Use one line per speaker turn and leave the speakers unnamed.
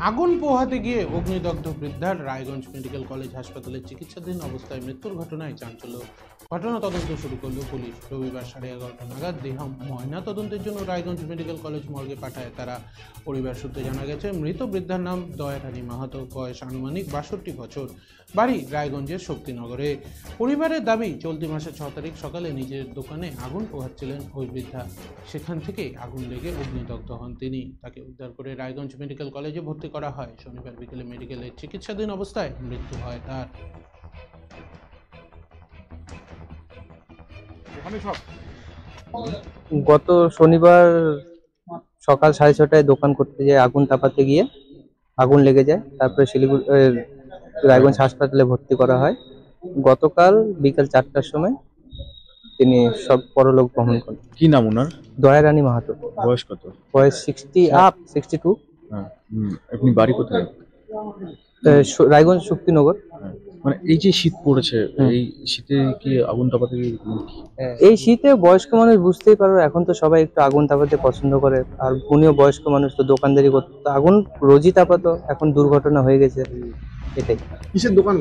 আগুন পোহাতে গিয়ে অগ্নিদগ্ধ বৃদ্ধার রায়গঞ্জ মেডিকেল কলেজ হাসপাতালে চিকিৎসাধীন অবস্থায় মৃত্যুর ঘটনায় চাঞ্চল্য। ঘটনা তদন্ত শুরু করল পুলিশ। রবিবার 11:30 নাগাদ দেহ ময়না তদন্তের জন্য রায়গঞ্জ মেডিকেল কলেজ মর্গে পাঠায় তারা। পরিবার সূত্রে জানা গেছে, মৃত বৃদ্ধার নাম দয়ারানী মাহাতো, বয়স আনুমানিক 62 বছর, বাড়ি রায়গঞ্জের শক্তিনগরে। পরিবারের দাবি, চলতি মাসের 6 তারিখ সকালে নিজের দোকানে আগুন পোহাচ্ছিলেন ওই বৃদ্ধা। সেখান থেকে আগুন লেগে অগ্নিদগ্ধ হন তিনি। তাকে উদ্ধার করে রায়গঞ্জ মেডিকেল কলেজে ভর্তি করা হয়। শনিবার বিকেলে মেডিকেলে চিকিৎসাধীন অবস্থায় মৃত্যু হয় তার।
গত শনিবার সকাল 6:30টায় দোকান করতে যায়, আগুন তাপাতে গিয়ে আগুন লেগে যায়। তারপরে শিলিগুড়ি রায়গঞ্জ হাসপাতালে ভর্তি করা হয়। গতকাল বিকাল 4টার সময় তিনি সব পরলোক গমন করেন।
কি নাম ওনার?
দয়ারানী মাহাতো,
বয়স কত?
বয়স 62।
হ্যাঁ, আপনি বাড়ি কোথায়?
রায়গঞ্জ শক্তিনগর।
হ্যাঁ, মানে এই যে শীত পড়েছে, এই শীতে কি আগুন তাপাতে
এই শীতে বয়স্ক মানুষ বুঝতেই পারো, এখন তো সবাই একটু আগুন তাপাতে পছন্দ করে। আর উনিও বয়স্ক মানুষ, তো দোকানদারি করতো, আগুন রোজই তাপাতো, এখন দুর্ঘটনা হয়ে গেছে। এটাই।
কিসের দোকান?